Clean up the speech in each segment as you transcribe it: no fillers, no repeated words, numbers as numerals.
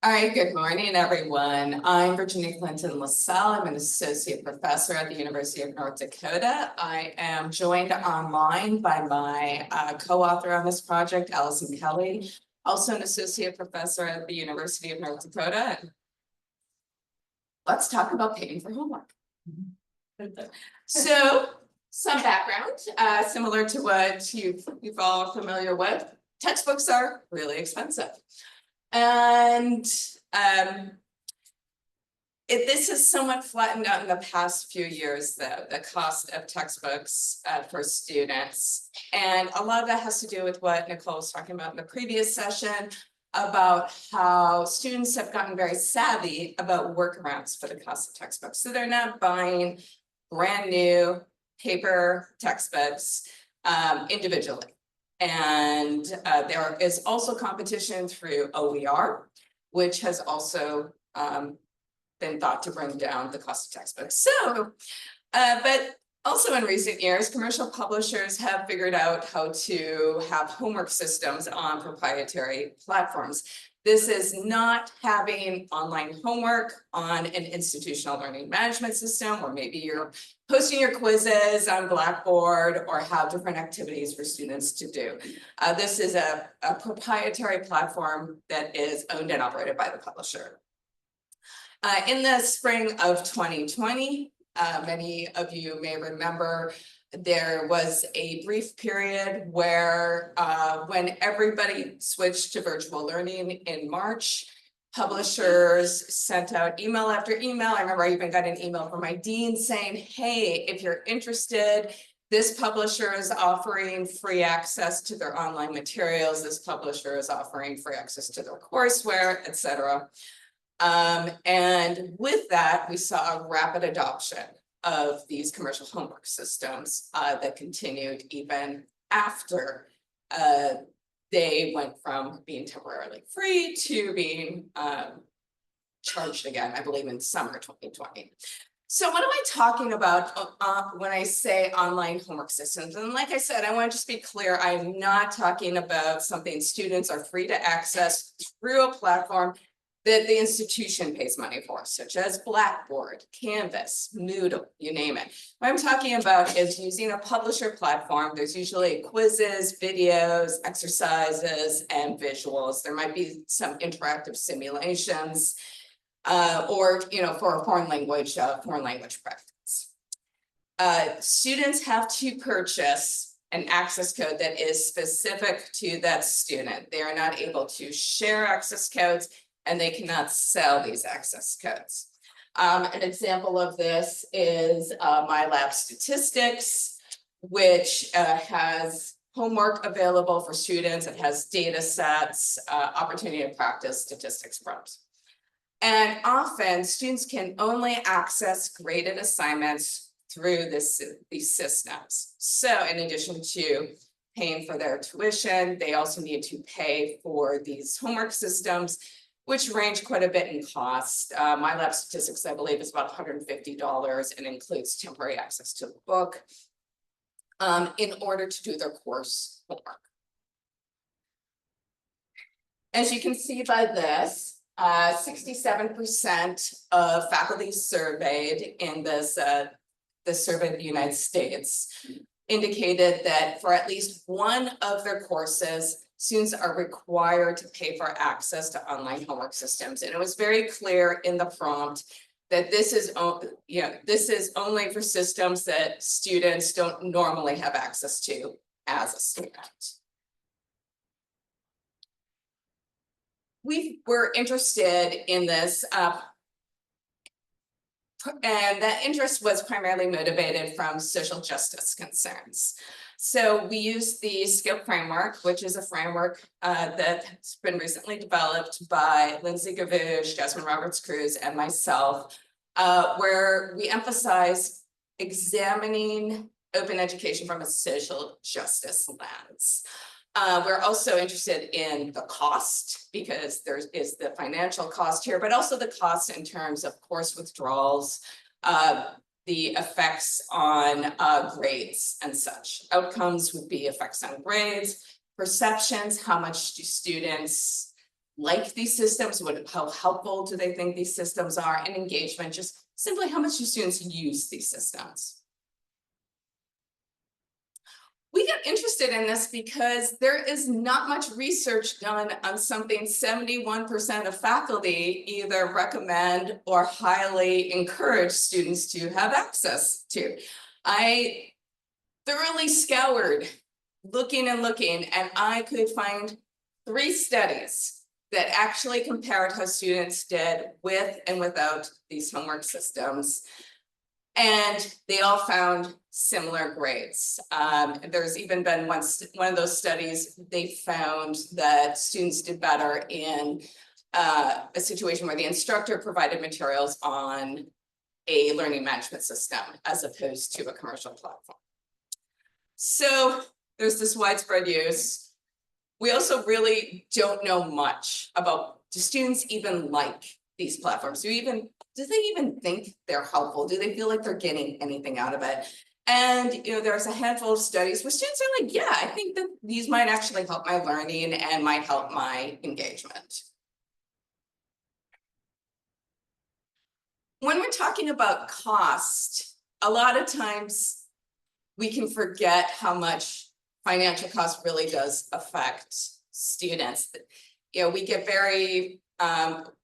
All right, good morning, everyone. I'm Virginia Clinton-Lisell. I'm an associate professor at the University of North Dakota. I am joined online by my co-author on this project, Alison Kelly, also an associate professor at the University of North Dakota. Let's talk about paying for homework. So, some background, similar to what you've all are familiar with. Textbooks are really expensive. And this has somewhat flattened out in the past few years, though, the cost of textbooks for students. And a lot of that has to do with what Nicole was talking about in the previous session about how students have gotten very savvy about workarounds for the cost of textbooks. So they're not buying brand new paper textbooks individually. And there is also competition through OER, which has also been thought to bring down the cost of textbooks. So, but also in recent years, commercial publishers have figured out how to have homework systems on proprietary platforms. This is not having online homework on an institutional learning management system, or maybe you're posting your quizzes on Blackboard or have different activities for students to do. This is a proprietary platform that is owned and operated by the publisher. In the spring of 2020, many of you may remember there was a brief period where when everybody switched to virtual learning in March, publishers sent out email after email. I remember I even got an email from my dean saying, hey, if you're interested, this publisher is offering free access to their online materials. This publisher is offering free access to their courseware, et cetera. And with that, we saw a rapid adoption of these commercial homework systems that continued even after they went from being temporarily free to being charged again, I believe in summer 2020. So what am I talking about when I say online homework systems? And like I said, I want to just be clear, I'm not talking about something students are free to access through a platform that the institution pays money for, such as Blackboard, Canvas, Moodle, you name it. What I'm talking about is using a publisher platform. There's usually quizzes, videos, exercises, and visuals. There might be some interactive simulations, or for a foreign language practice. Students have to purchase an access code that is specific to that student. They are not able to share access codes, and they cannot sell these access codes. An example of this is My Lab Statistics, which has homework available for students. It has data sets, opportunity to practice statistics prompts. And often students can only access graded assignments through these systems. So in addition to paying for their tuition, they also need to pay for these homework systems, which range quite a bit in cost. My Lab Statistics, I believe, is about $150 and includes temporary access to the book in order to do their course homework. As you can see by this, 67% of faculty surveyed in this survey in the United States indicated that for at least one of their courses, students are required to pay for access to online homework systems. And it was very clear in the prompt that this is only for systems that students don't normally have access to as a student. We were interested in this, and that interest was primarily motivated from social justice concerns. So we used the SCIP framework, which is a framework that's been recently developed by Lindsay Gavush, Jasmine Roberts-Cruz, and myself, where we emphasize examining open education from a social justice lens. We're also interested in the cost, because there is the financial cost here, but also the cost in terms of course withdrawals, the effects on grades and such. Outcomes would be effects on grades, perceptions, how much do students like these systems? How helpful do they think these systems are? And engagement, just simply how much do students use these systems? We got interested in this because there is not much research done on something 71% of faculty either recommend or highly encourage students to have access to. I thoroughly scoured looking and looking, and I could find 3 studies that actually compared how students did with and without these homework systems. And they all found similar grades. There's even been one of those studies, they found that students did better in a situation where the instructor provided materials on a learning management system as opposed to a commercial platform. So there's this widespread use. We also really don't know much about, do students even like these platforms? Do they even think they're helpful? Do they feel like they're getting anything out of it? And there's a handful of studies where students are like, yeah, I think that these might actually help my learning and might help my engagement. When we're talking about cost, a lot of times we can forget how much financial cost really does affect students. We get very,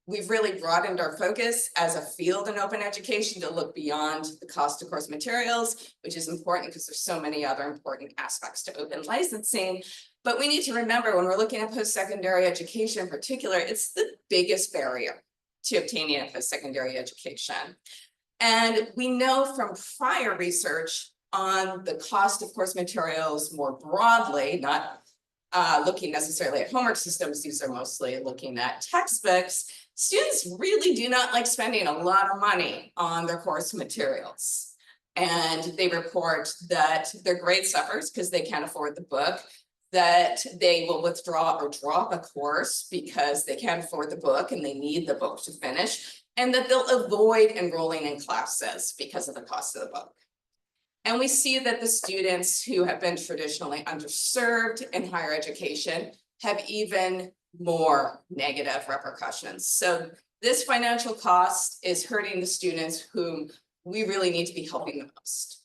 we've really broadened our focus as a field in open education to look beyond the cost of course materials, which is important because there's so many other important aspects to open licensing. But we need to remember when we're looking at post-secondary education in particular, it's the biggest barrier to obtaining a post-secondary education. And we know from prior research on the cost of course materials more broadly, not looking necessarily at homework systems, these are mostly looking at textbooks. Students really do not like spending a lot of money on their course materials. And they report that their grade suffers because they can't afford the book, that they will withdraw or drop a course because they can't afford the book and they need the book to finish, and that they'll avoid enrolling in classes because of the cost of the book. And we see that the students who have been traditionally underserved in higher education have even more negative repercussions. So this financial cost is hurting the students whom we really need to be helping the most.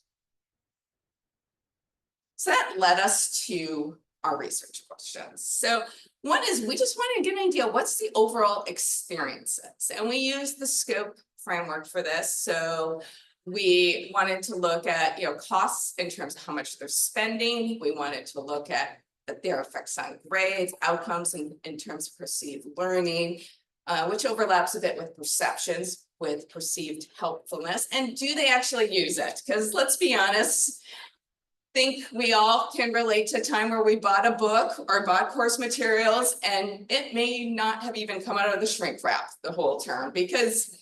So that led us to our research questions. So one is, we just wanted to get an idea, what's the overall experiences? And we use the SCOPE framework for this. So we wanted to look at costs in terms of how much they're spending. We wanted to look at their effects on grades, outcomes in terms of perceived learning, which overlaps a bit with perceptions, with perceived helpfulness, and do they actually use it? Because let's be honest, I think we all can relate to a time where we bought a book or bought course materials and it may not have even come out of the shrink wrap the whole term, because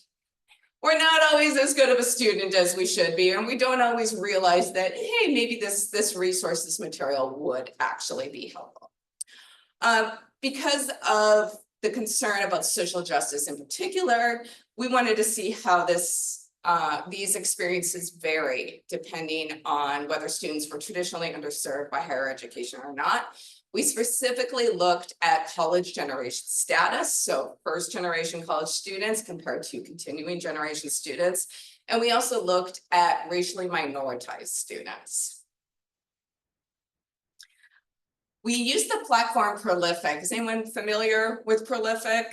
we're not always as good of a student as we should be, and we don't always realize that, hey, maybe this resource, this material would actually be helpful. Because of the concern about social justice in particular, we wanted to see how these experiences vary depending on whether students were traditionally underserved by higher education or not. We specifically looked at college generation status, so first generation college students compared to continuing generation students. And we also looked at racially minoritized students. We used the platform Prolific. Is anyone familiar with Prolific?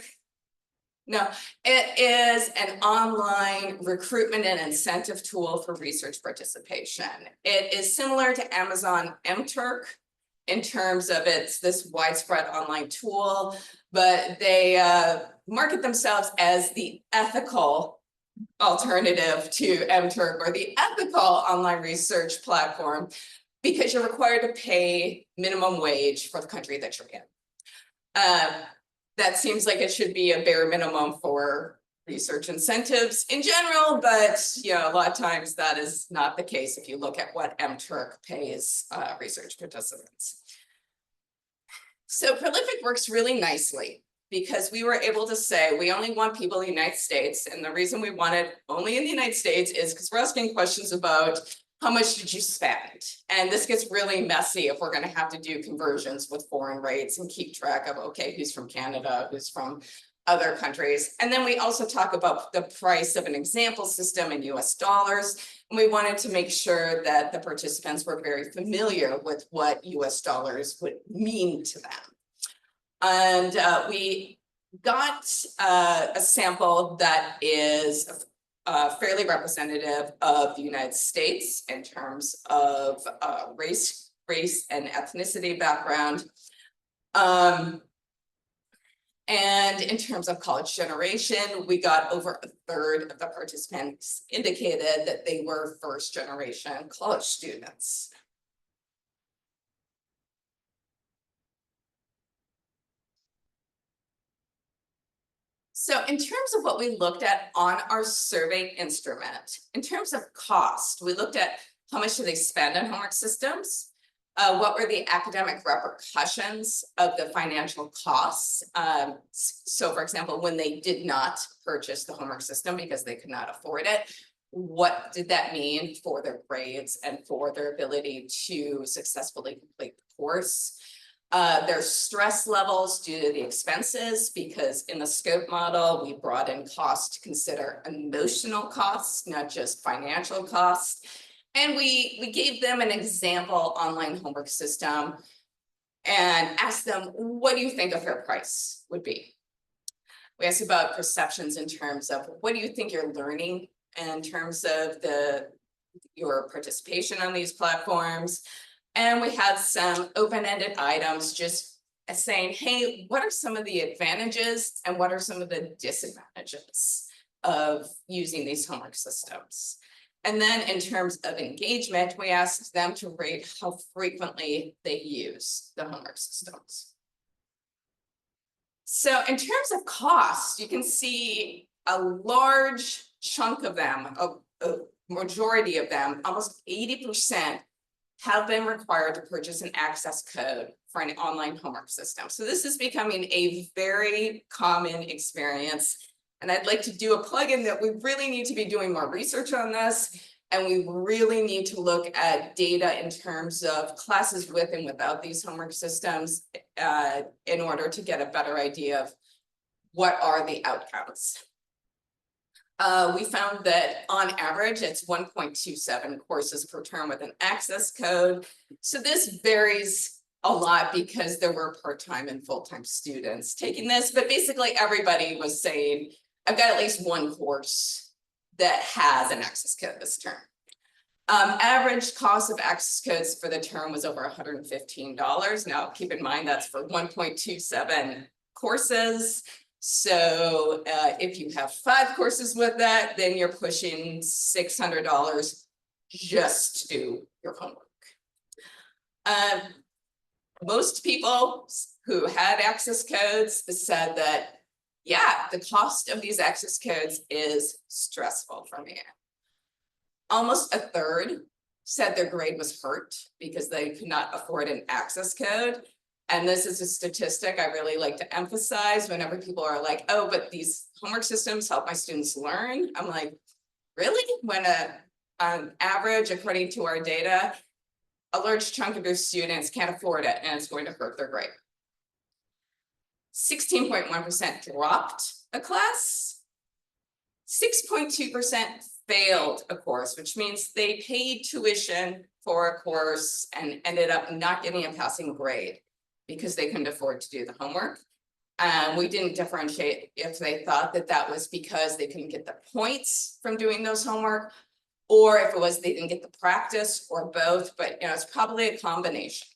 No, it is an online recruitment and incentive tool for research participation. It is similar to Amazon MTurk in terms of it's this widespread online tool, but they market themselves as the ethical alternative to MTurk, or the ethical online research platform, because you're required to pay minimum wage for the country that you're in. That seems like it should be a bare minimum for research incentives in general, but a lot of times that is not the case if you look at what MTurk pays research participants. So Prolific works really nicely because we were able to say we only want people in the United States, and the reason we want it only in the United States is because we're asking questions about how much did you spend? And this gets really messy if we're going to have to do conversions with foreign rates and keep track of, okay, who's from Canada, who's from other countries. And then we also talk about the price of an example system in US dollars. And we wanted to make sure that the participants were very familiar with what US dollars would mean to them. And we got a sample that is fairly representative of the United States in terms of race and ethnicity background. And in terms of college generation, we got over a third of the participants indicated that they were first generation college students. So in terms of what we looked at on our survey instrument, in terms of cost, we looked at how much do they spend on homework systems, what were the academic repercussions of the financial costs. So for example, when they did not purchase the homework system because they could not afford it, what did that mean for their grades and for their ability to successfully complete the course? Their stress levels due to the expenses, because in the scope model, we brought in costs to consider emotional costs, not just financial costs. And we gave them an example online homework system and asked them, what do you think a fair price would be? We asked about perceptions in terms of what do you think you're learning in terms of your participation on these platforms. And we had some open-ended items just saying, hey, what are some of the advantages and what are some of the disadvantages of using these homework systems? And then in terms of engagement, we asked them to rate how frequently they use the homework systems. So in terms of cost, you can see a large chunk of them, a majority of them, almost 80%, have been required to purchase an access code for an online homework system. So this is becoming a very common experience. And I'd like to do a plug-in that we really need to be doing more research on this. And we really need to look at data in terms of classes with and without these homework systems in order to get a better idea of what are the outcomes. We found that on average, it's 1.27 courses per term with an access code. So this varies a lot because there were part-time and full-time students taking this, but basically everybody was saying, I've got at least one course that has an access code this term. Average cost of access codes for the term was over $115. Now, keep in mind that's for 1.27 courses. So if you have 5 courses with that, then you're pushing $600 just to do your homework. Most people who had access codes said that, yeah, the cost of these access codes is stressful for me. Almost a third said their grade was hurt because they could not afford an access code. And this is a statistic I really like to emphasize whenever people are like, oh, but these homework systems help my students learn. I'm like, really? When on average, according to our data, a large chunk of your students can't afford it and it's going to hurt their grade. 16.1% dropped a class. 6.2% failed a course, which means they paid tuition for a course and ended up not getting a passing grade because they couldn't afford to do the homework. We didn't differentiate if they thought that that was because they couldn't get the points from doing those homework, or if it was they didn't get the practice, or both, but it's probably a combination.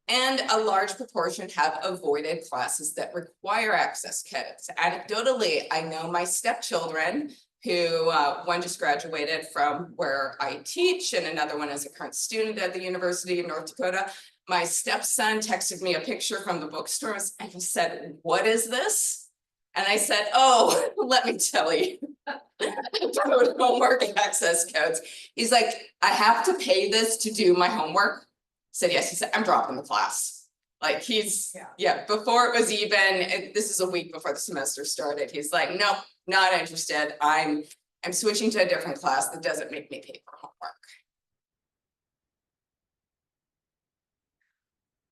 And a large proportion have avoided classes that require access codes. Anecdotally, I know my stepchildren who one just graduated from where I teach and another one is a current student at the University of North Dakota. My stepson texted me a picture from the bookstores and he said, what is this? And I said, oh, let me tell you about homework access codes. He's like, I have to pay this to do my homework. I said, yes. He said, I'm dropping the class. Like he's, yeah, before it was even, this is a week before the semester started. He's like, nope, not interested. I'm I'm switching to a different class that doesn't make me pay for homework.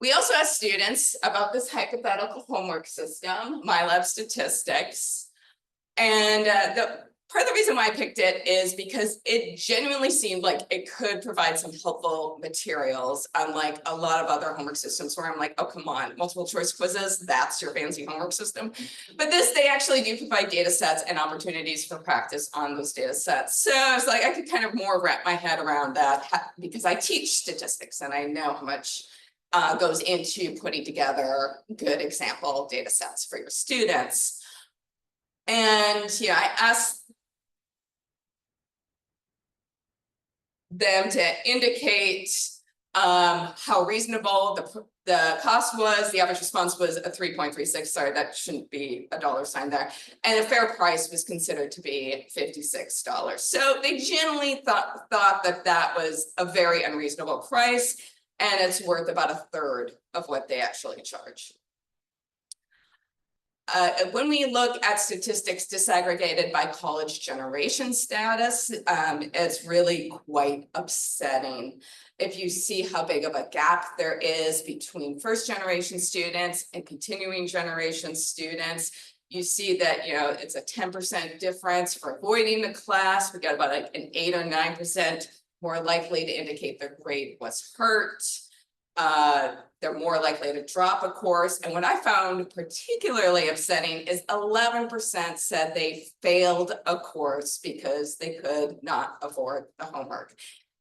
We also asked students about this hypothetical homework system, MyLab Statistics. And part of the reason why I picked it is because it genuinely seemed like it could provide some helpful materials, unlike a lot of other homework systems where I'm like, oh, come on, multiple choice quizzes, that's your fancy homework system. But this, they actually do provide data sets and opportunities for practice on those data sets. So I was like, I could kind of more wrap my head around that because I teach statistics and I know how much goes into putting together good example data sets for your students. And yeah, I asked them to indicate how reasonable the cost was. The average response was a 3.36. Sorry, that shouldn't be a dollar sign there. And a fair price was considered to be $56. So they generally thought that that was a very unreasonable price, and it's worth about a third of what they actually charge. When we look at statistics disaggregated by college generation status, it's really quite upsetting. If you see how big of a gap there is between first generation students and continuing generation students, you see that, you know, it's a 10% difference for avoiding the class. We got about like an 8 or 9% more likely to indicate their grade was hurt. They're more likely to drop a course. And what I found particularly upsetting is 11% said they failed a course because they could not afford the homework.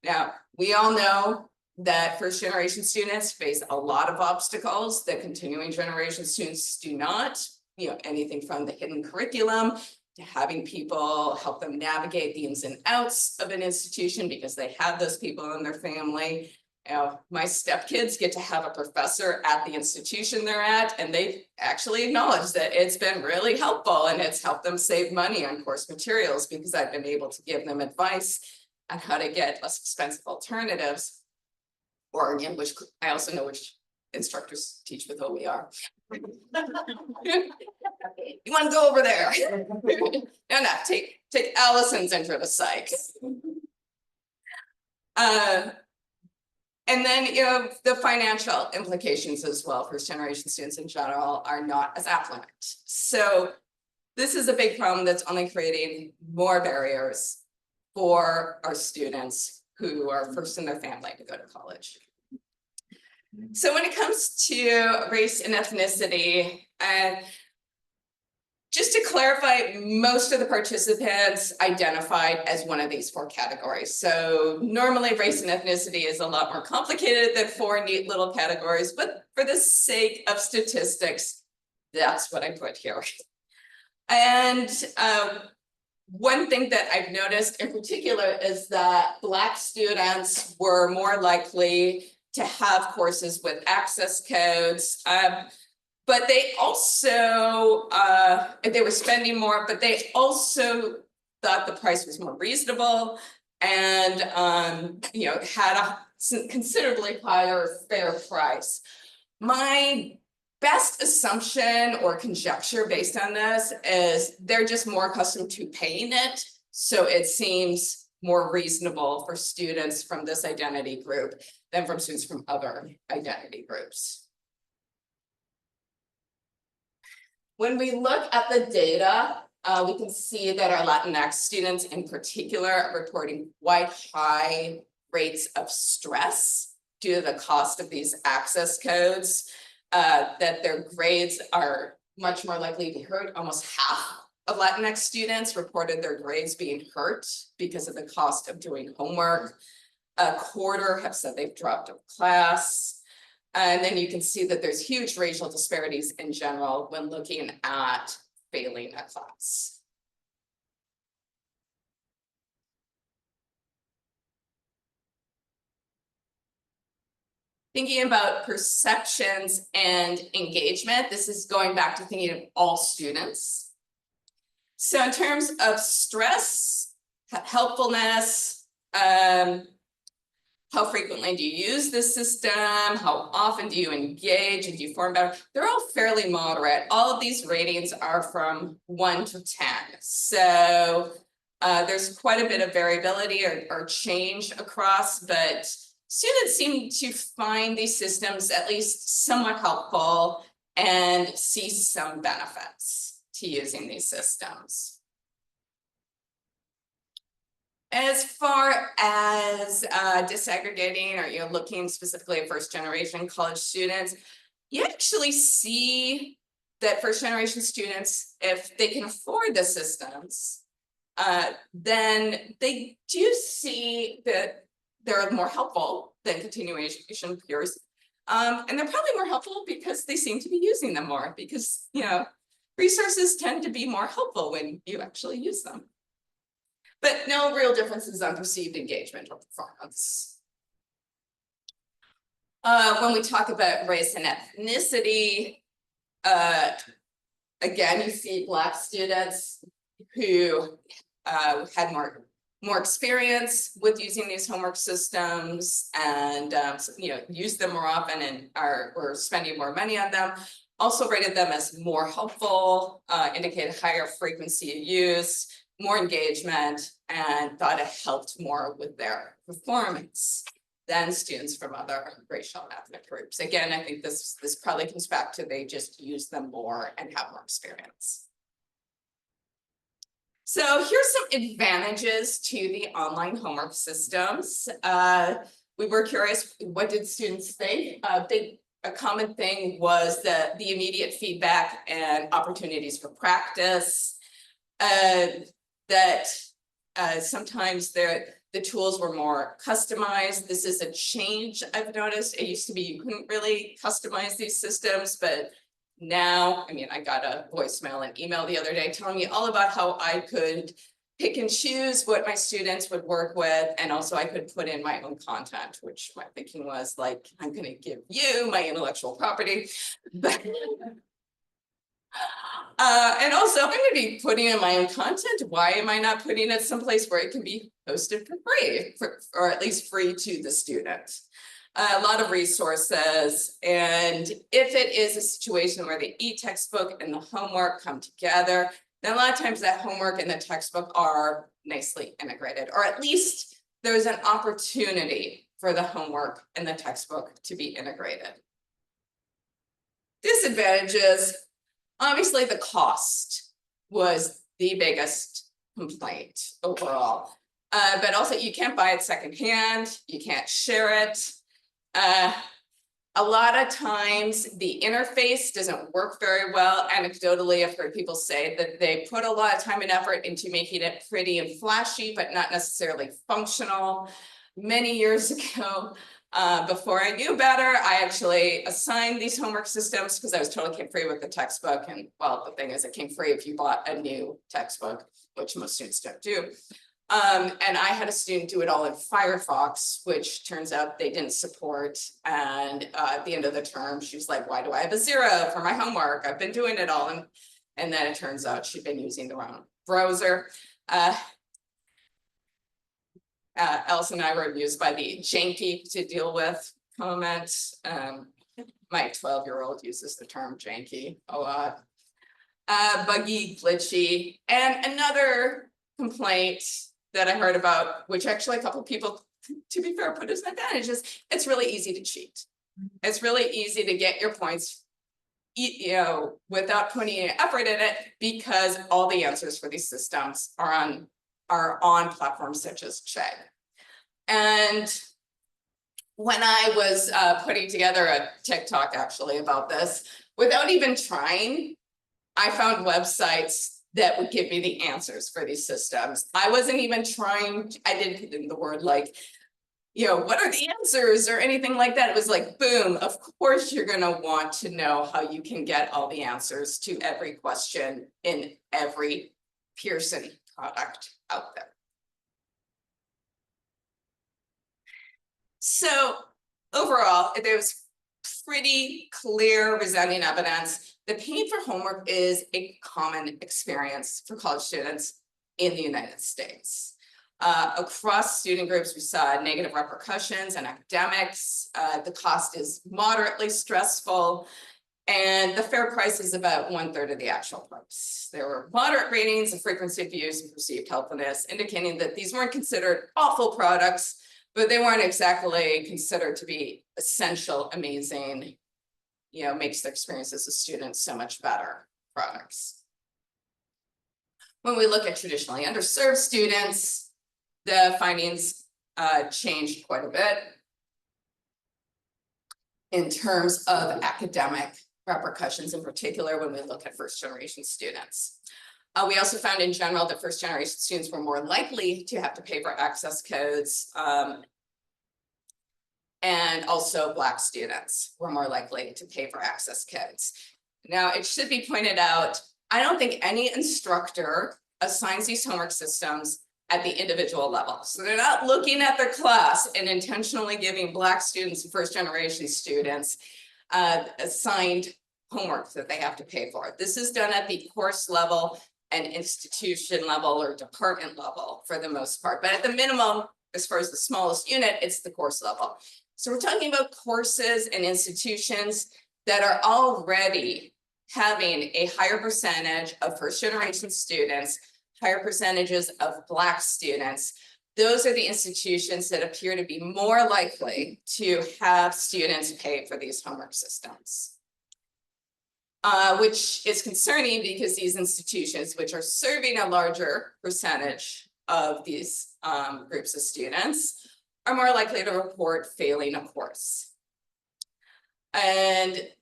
Now, we all know that first generation students face a lot of obstacles that continuing generation students do not. You know, anything from the hidden curriculum to having people help them navigate the ins and outs of an institution because they have those people in their family. You know, my stepkids get to have a professor at the institution they're at, and they actually acknowledge that it's been really helpful and it's helped them save money on course materials because I've been able to give them advice on how to get less expensive alternatives, or again, which I also know which instructors teach with OER. You want to go over there? No, take Alison's intro to psych. And then, you know, the financial implications as well. First generation students in general are not as affluent. So this is a big problem that's only creating more barriers for our students who are first in their family to go to college. So when it comes to race and ethnicity, just to clarify, most of the participants identified as one of these 4 categories. So normally race and ethnicity is a lot more complicated than 4 neat little categories, but for the sake of statistics, that's what I put here. And one thing that I've noticed in particular is that Black students were more likely to have courses with access codes. But they also, they were spending more, but they also thought the price was more reasonable and, you know, had a considerably higher fair price. My best assumption or conjecture based on this is they're just more accustomed to paying it. So it seems more reasonable for students from this identity group than from students from other identity groups. When we look at the data, we can see that our Latinx students in particular are reporting quite high rates of stress due to the cost of these access codes, that their grades are much more likely to be hurt. Almost half of Latinx students reported their grades being hurt because of the cost of doing homework. A quarter have said they've dropped a class. And then you can see that there's huge racial disparities in general when looking at failing a class. Thinking about perceptions and engagement, this is going back to thinking of all students. So in terms of stress, helpfulness, how frequently do you use this system? How often do you engage and do you form better? They're all fairly moderate. All of these ratings are from 1 to 10. So There's quite a bit of variability or change across, but students seem to find these systems at least somewhat helpful and see some benefits to using these systems. As far as disaggregating, or you're looking specifically at first generation college students, you actually see that first generation students, if they can afford the systems, then they do see that they're more helpful than continuation peers. And they're probably more helpful because they seem to be using them more, because, you know, resources tend to be more helpful when you actually use them. But no real differences on perceived engagement or performance. When we talk about race and ethnicity, again, you see Black students who had more experience with using these homework systems, and you know, use them more often and were spending more money on them. Also rated them as more helpful, indicated higher frequency of use, more engagement, and thought it helped more with their performance than students from other racial and ethnic groups. Again, I think this probably comes back to they just use them more and have more experience. So here's some advantages to the online homework systems. We were curious, what did students think? A common thing was the immediate feedback and opportunities for practice. That sometimes the tools were more customized. This is a change I've noticed. It used to be you couldn't really customize these systems, but now, I mean, I got a voicemail and email the other day telling me all about how I could pick and choose what my students would work with, and also I could put in my own content, which my thinking was like, I'm going to give you my intellectual property. But and also, if I'm going to be putting in my own content, why am I not putting it someplace where it can be hosted for free, or at least free to the student? A lot of resources, and if it is a situation where the e-textbook and the homework come together, then a lot of times that homework and the textbook are nicely integrated, or at least there's an opportunity for the homework and the textbook to be integrated. Disadvantages. Obviously, the cost was the biggest complaint overall, but also you can't buy it secondhand, you can't share it. A lot of times the interface doesn't work very well. Anecdotally, I've heard people say that they put a lot of time and effort into making it pretty and flashy, but not necessarily functional. Many years ago, before I knew better, I actually assigned these homework systems because I was told it came free with the textbook. And well, the thing is, it came free if you bought a new textbook, which most students don't do. And I had a student do it all in Firefox, which turns out they didn't support. And at the end of the term, she was like, why do I have a 0 for my homework? I've been doing it all. And then it turns out she'd been using the wrong browser. Alison and I were amused by the janky to deal with comment. My 12-year-old uses the term janky a lot. Buggy, glitchy, and another complaint that I heard about, which actually a couple of people, to be fair, put as an advantage, is it's really easy to cheat. It's really easy to get your points, you know, without putting any effort in it, because all the answers for these systems are on platforms such as Chegg. And when I was putting together a TikTok actually about this, without even trying, I found websites that would give me the answers for these systems. I wasn't even trying, I didn't put in the word like, you know, what are the answers or anything like that. It was like, boom, of course you're gonna want to know how you can get all the answers to every question in every Pearson product out there. So overall, there's pretty clear resounding evidence that paying for homework is a common experience for college students in the United States. Across student groups, we saw negative repercussions in academics. The cost is moderately stressful. And the fair price is about 1/3 of the actual price. There were moderate ratings of frequency of use and perceived helpfulness, indicating that these weren't considered awful products, but they weren't exactly considered to be essential, amazing, makes their experience as a student so much better products. When we look at traditionally underserved students, the findings changed quite a bit in terms of academic repercussions, in particular when we look at first-generation students. We also found in general that first-generation students were more likely to have to pay for access codes, and also Black students were more likely to pay for access codes. Now, it should be pointed out, I don't think any instructor assigns these homework systems at the individual level. So they're not looking at their class and intentionally giving Black students and first-generation students assigned homework that they have to pay for. This is done at the course level and institution level or department level for the most part. But at the minimum, as far as the smallest unit, it's the course level. So we're talking about courses and institutions that are already having a higher percentage of first-generation students, higher percentages of Black students. Those are the institutions that appear to be more likely to have students pay for these homework systems. Which is concerning because these institutions, which are serving a larger percentage of these groups of students, are more likely to report failing a course. And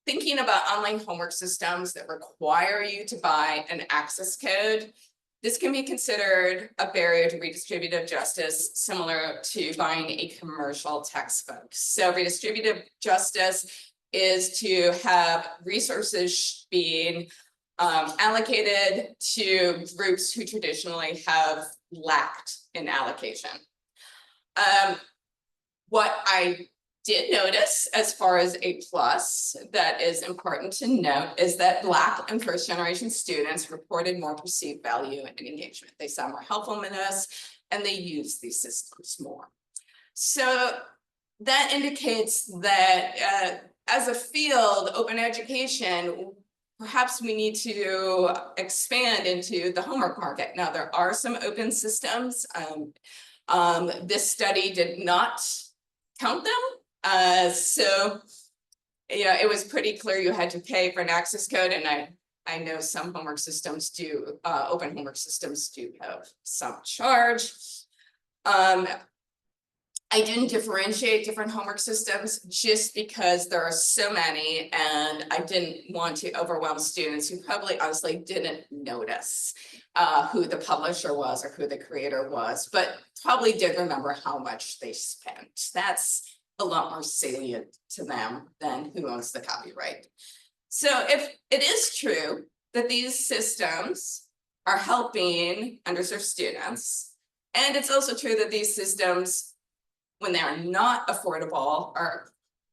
thinking about online homework systems that require you to buy an access code, this can be considered a barrier to redistributive justice, similar to buying a commercial textbook. So redistributive justice is to have resources being allocated to groups who traditionally have lacked in allocation. What I did notice as far as a plus that is important to note is that Black and first-generation students reported more perceived value and engagement. They saw more helpfulness and they used these systems more. So that indicates that as a field, open education, perhaps we need to expand into the homework market. Now, there are some open systems. This study did not count them. So, it was pretty clear you had to pay for an access code. And I know some homework systems do, open homework systems do have some charge. I didn't differentiate different homework systems just because there are so many, and I didn't want to overwhelm students who probably honestly didn't notice who the publisher was or who the creator was, but probably did remember how much they spent. That's a lot more salient to them than who owns the copyright. So if it is true that these systems are helping underserved students, and it's also true that these systems, when they are not affordable, are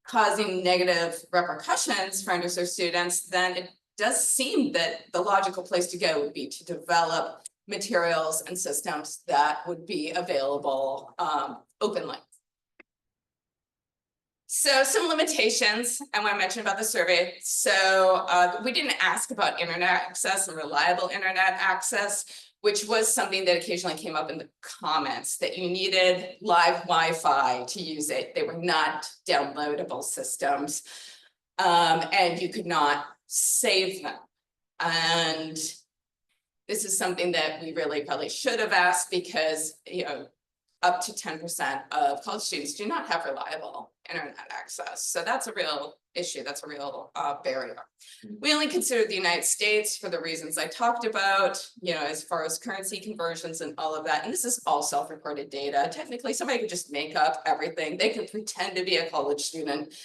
causing negative repercussions for underserved students, then it does seem that the logical place to go would be to develop materials and systems that would be available openly. So some limitations, I want to mention about the survey. So we didn't ask about internet access and reliable internet access, which was something that occasionally came up in the comments, that you needed live Wi-Fi to use it. They were not downloadable systems, and you could not save them. And this is something that we really probably should have asked, because up to 10% of college students do not have reliable internet access. So that's a real issue. That's a real barrier. We only considered the United States for the reasons I talked about, as far as currency conversions and all of that. And this is all self-reported data. Technically, somebody could just make up everything. They could pretend to be a college student.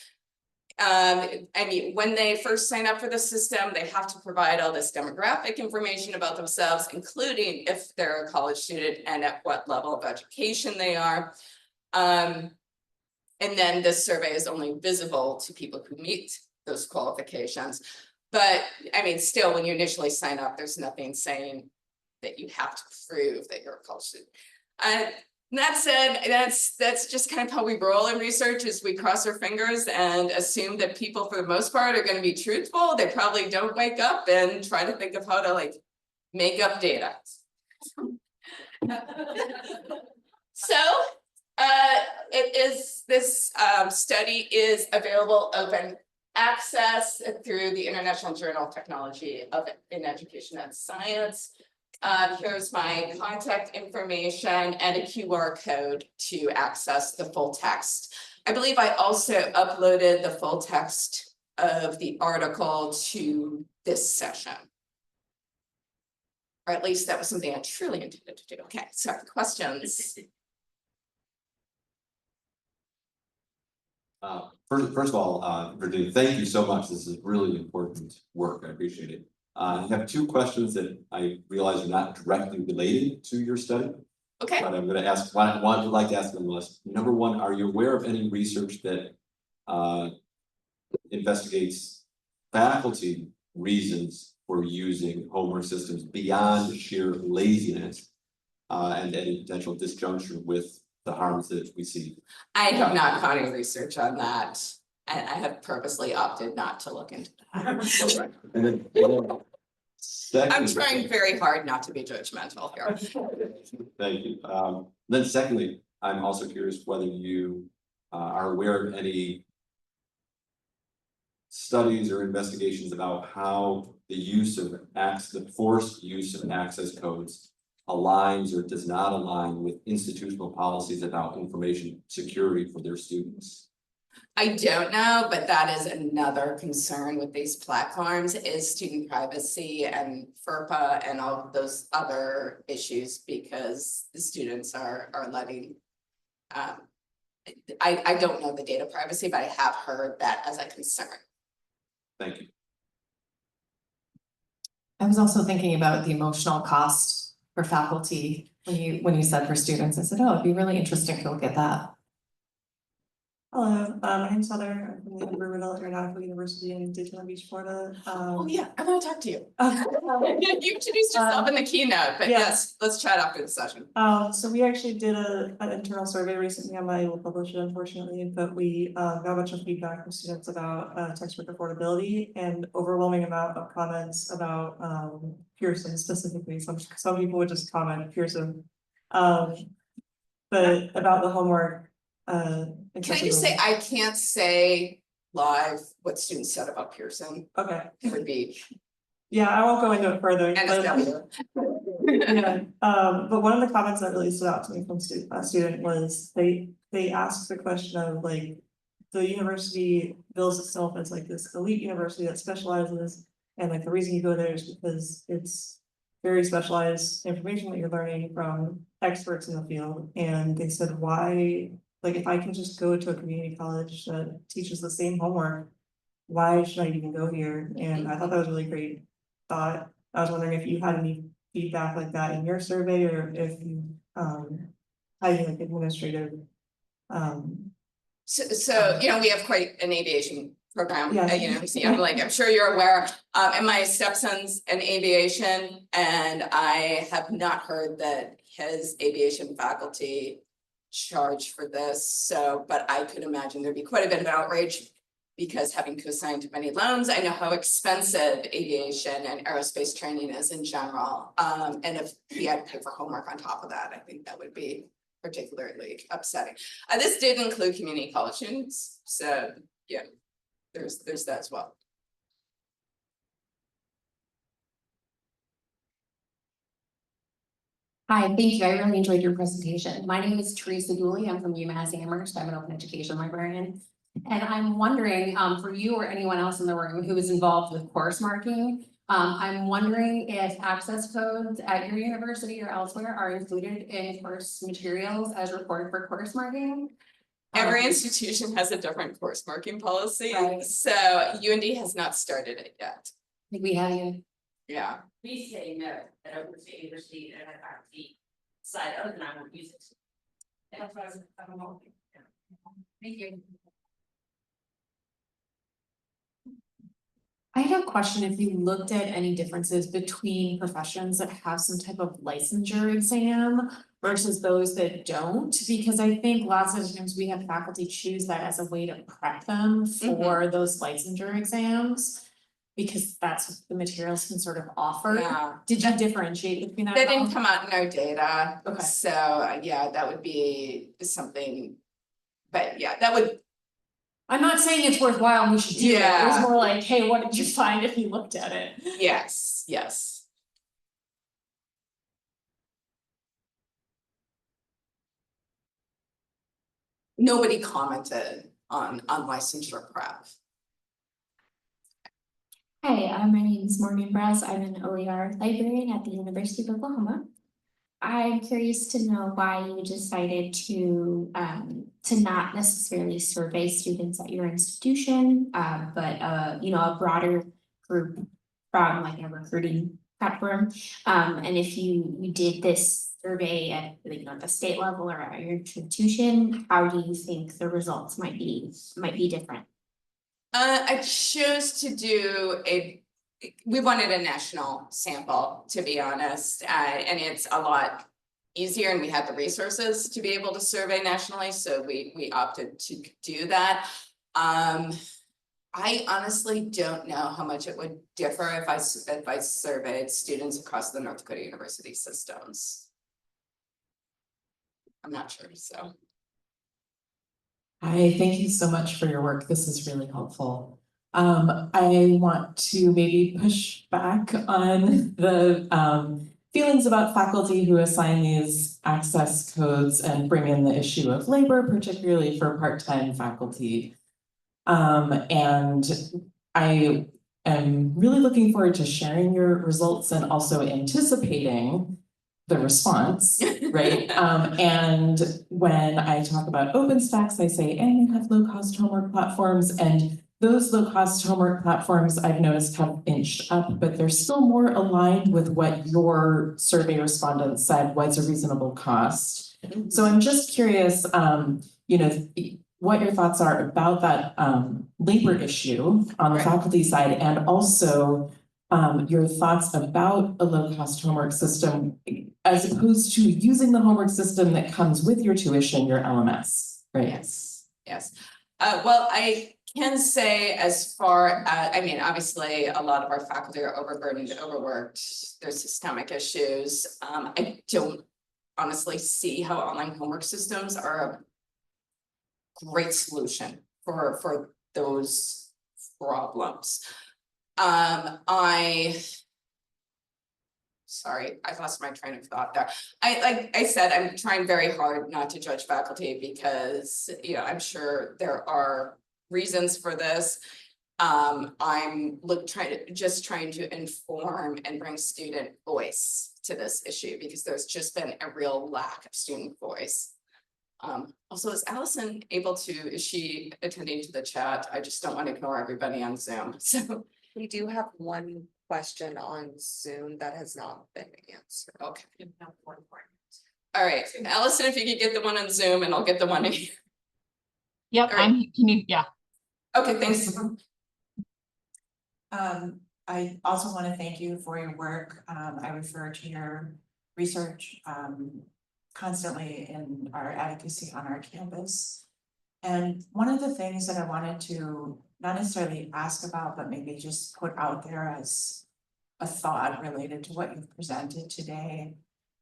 I mean, when they first sign up for the system, they have to provide all this demographic information about themselves, including if they're a college student and at what level of education they are. And then this survey is only visible to people who meet those qualifications. But I mean, still, when you initially sign up, there's nothing saying that you have to prove that you're a college student. That said, that's just kind of how we roll in research is we cross our fingers and assume that people for the most part are going to be truthful. They probably don't wake up and try to think of how to like make up data. So this study is available open access through the International Journal of Technology in Education and Science. Here's my contact information and a QR code to access the full text. I believe I also uploaded the full text of the article to this session. Or at least that was something I truly intended to do. Okay, so questions? First of all, Virginia, thank you so much. This is really important work. I appreciate it. I have two questions that I realize are not directly related to your study. Okay. But I'm going to ask one I'd like to ask them less. Number one, are you aware of any research that investigates faculty reasons for using homework systems beyond sheer laziness and any potential disjunction with the harms that we see? I have not found any research on that, and I have purposely opted not to look into that. And then secondly, I'm trying very hard not to be judgmental here. Thank you. Then secondly, I'm also curious whether you are aware of any studies or investigations about how the use of the forced use of access codes aligns or does not align with institutional policies about information security for their students. I don't know, but that is another concern with these platforms is student privacy and FERPA and all of those other issues because the students are letting, I don't know the data privacy, but I have heard that as a concern. Thank you. I was also thinking about the emotional cost for faculty when you said for students. I said, oh, it'd be really interesting to look at that. Hello, my name's Heather. I'm from the Riverdale Aeronautical University in Daytona Beach, Florida. Oh yeah, I want to talk to you. Okay. You introduced yourself in the keynote, but yeah. yes, let's chat after the session. So we actually did an internal survey recently. I might will publish it unfortunately, but we got a bunch of feedback from students about textbook affordability and overwhelming amount of comments about Pearson specifically. Some people would just comment Pearson, but about the homework. Can I just say, I can't say live what students said about Pearson. Okay. It would be. Yeah, I won't go into it further. NSW. Yeah, but one of the comments that really stood out to me from a student was they asked the question of like, the university bills itself as like this elite university that specializes, and like the reason you go there is because it's very specialized information that you're learning from experts in the field. And they said, why? Like, if I can just go to a community college that teaches the same homework, why should I even go here? And I thought that was a really great thought. I was wondering if you had any feedback like that in your survey, or if you had any like administrative. So you know, we have quite an aviation program. Yeah. You know, so I'm sure you're aware. And my stepson's in aviation, and I have not heard that his aviation faculty charge for this. So, but I could imagine there'd be quite a bit of outrage because having co-signed many loans, I know how expensive aviation and aerospace training is in general. And if we had to pay for homework on top of that, I think that would be particularly upsetting. This did include community college students. So yeah, there's that as well. Hi, thank you. I really enjoyed your presentation. My name is Teresa Dooley. I'm from UMass Amherst. I'm an open education librarian. And I'm wondering, for you or anyone else in the room who is involved with course marking, I'm wondering if access codes at your university or elsewhere are included in course materials as required for course marking. Every institution has a different course marking policy. Right. So UND has not started it yet. I think we have you. Yeah. We say no at Open State University and at faculty side other than I won't use it. That's why I don't know. Thank you. I had a question if you looked at any differences between professions that have some type of licensure exam versus those that don't, because I think lots of times we have faculty choose that as a way to prep them for those licensure exams. Because that's what the materials can sort of offer. Yeah. Did you differentiate between that? They at all? didn't come out in our data, Okay. so yeah, that would be something. But yeah, that would, I'm not saying it's worthwhile and we should do it, it was Yeah. more like, hey, what did you find if you looked at it? yes. Nobody commented on licensure prep. Hi, my name is Morgan Browse. I'm an OER librarian at the University of Oklahoma. I'm curious to know why you decided to not necessarily survey students at your institution, but you know, a broader group from like a recruiting platform. And if you did this survey at, you know, the state level or at your institution, how do you think the results might be different? I chose to do we wanted a national sample, to be honest, and it's a lot easier and we had the resources to be able to survey nationally, so we opted to do that. I honestly don't know how much it would differ if I surveyed students across the North Dakota University systems. I'm not sure, so. Hi, thank you so much for your work. This is really helpful. I want to maybe push back on the feelings about faculty who assign these access codes and bring in the issue of labor, particularly for part-time faculty. And I am really looking forward to sharing your results and also anticipating the response, right? And when I talk about OpenStax, I say, and they have low-cost homework platforms, and those low-cost homework platforms I've noticed have inched up, but they're still more aligned with what your survey respondents said was a reasonable cost. So I'm just curious, you know, what your thoughts are about that labor issue on the faculty side, and also your thoughts about a low-cost homework system as opposed to using the homework system that comes with your tuition, your LMS, right? Yes. Well, I can say as far, I mean, obviously, a lot of our faculty are overburdened, overworked, there's systemic issues. I don't honestly see how online homework systems are a great solution for those problems. Sorry, I lost my train of thought there. Like I said, I'm trying very hard not to judge faculty because, you know, I'm sure there are reasons for this. I'm trying to inform and bring student voice to this issue because there's just been a real lack of student voice. Also, is Alison is she attending to the chat? I just don't want to ignore everybody on Zoom, so. We do have one question on Zoom that has not been answered. Okay. All right, Alison, if you could get the one on Zoom and I'll get the one in here. Yep, Right. yeah. Okay, thanks. I also want to thank you for your work. I refer to your research constantly in our advocacy on our campus. And one of the things that I wanted to not necessarily ask about, but maybe just put out there as a thought related to what you've presented today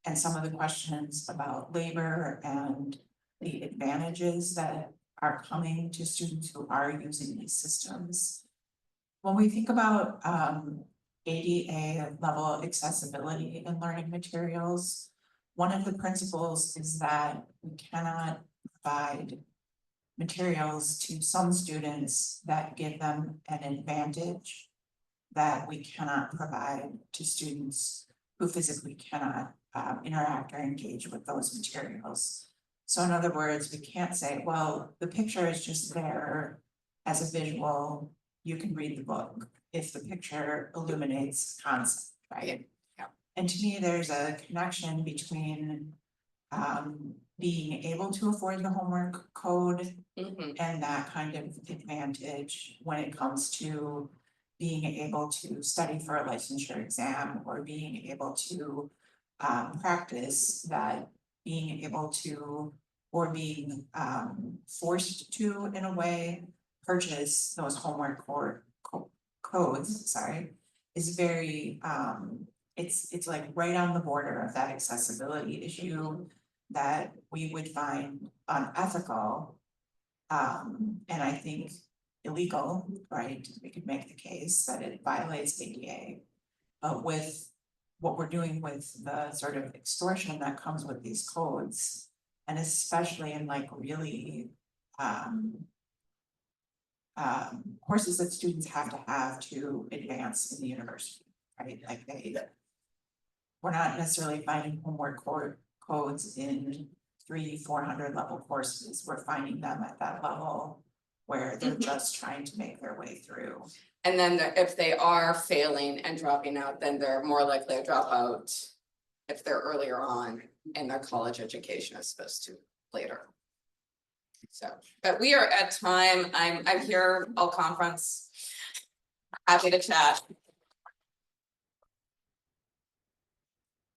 and some of the questions about labor and the advantages that are coming to students who are using these systems. When we think about ADA level accessibility in learning materials, one of the principles is that we cannot provide materials to some students that give them an advantage that we cannot provide to students who physically cannot interact or engage with those materials. So in other words, we can't say, well, the picture is just there as a visual, you can read the book if the picture illuminates concept, right? Yeah. And to me, there's a connection between being able to afford the homework code and that kind of advantage when it comes to being able to study for a licensure exam or being able to practice that being able to, or being forced to, in a way, purchase those homework codes, sorry, is very, it's like right on the border of that accessibility issue that we would find unethical. And I think illegal, right? We could make the case that it violates ADA. But with what we're doing with the sort of extortion that comes with these codes, and especially in like really courses that students have to advance in the university, right? Like we're not necessarily finding homework codes in 300-400 level courses. We're finding them at that level where they're just trying to make their way through. And then if they are failing and dropping out, then they're more likely to drop out if they're earlier on in their college education as opposed to later. So, but we are at time. I'm here all conference. Happy to chat.